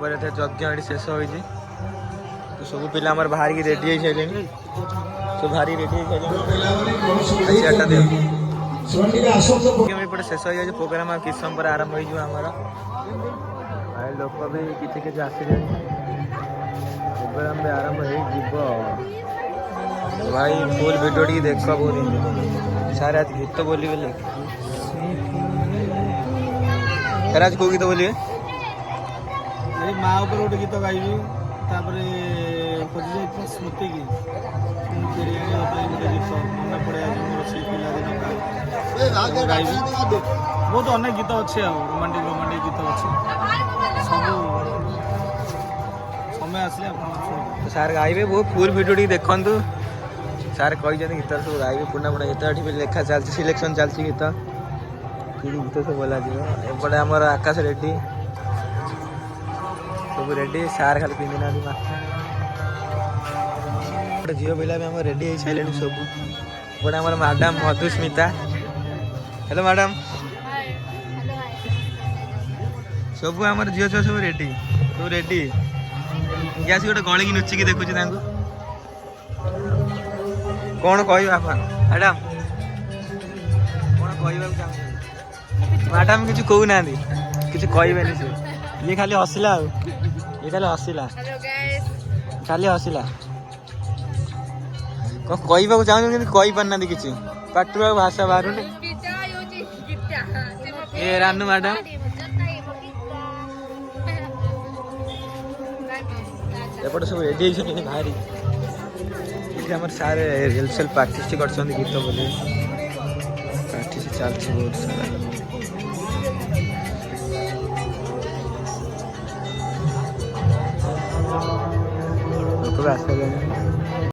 यज्ञ शेष हो तो सब पिला बाहर की रेडी हो सारे सब बाहर रेडी हो शेष हो जाए प्रोग्राम किस समय पर आरंभ होमर लोक भी किसी आसिले प्रोग्राम भी आरंभ हो भाई फुल भिडियो टी देख बहुत सारे आज गीत बोलिए सर आज कौ गीत बोलिए माँ ऊपर गोटे गीत गाइबी स्मृति की गीत मन पड़े मोर पिलादिन गाइबी बहुत अनेक गीत अच्छे रोमांटिक रोमांटिक गीत अच्छे सब समय आसे सार गाइबे बहुत फुल भिडियो टी देखु सार कही गीत सब गाइबे पुणा पुणा गीत लेखा चलती सिलेक्शन चलती गीत कि गीत सब बोला एपटे आमर आकाश रेड्डी सब रेडी सार खाली पिंधि ना गोटे झील पिला भी आम रेडी हो सारे सब गोटे आम मैडम मधुस्मिता हेलो मैडम सब आम झील छुआ सब रेडी क्या गोटे गली की नुचिकी देखुची कौन कह मैडम कौन कह मैडम किसी कहना किसी कहबेनि से ये खाली हसिला ये खाली हसिला खाली हसिला कह चाहूँ कही पारना किसी पाटू भाषा बाहर ये रानू मैडम एपटे सब रेडी बाहरी ये सारे रिहर्सल प्राक्टिस कर गीत बोले प्राक्टिस चलती बहुत सारा लोग आस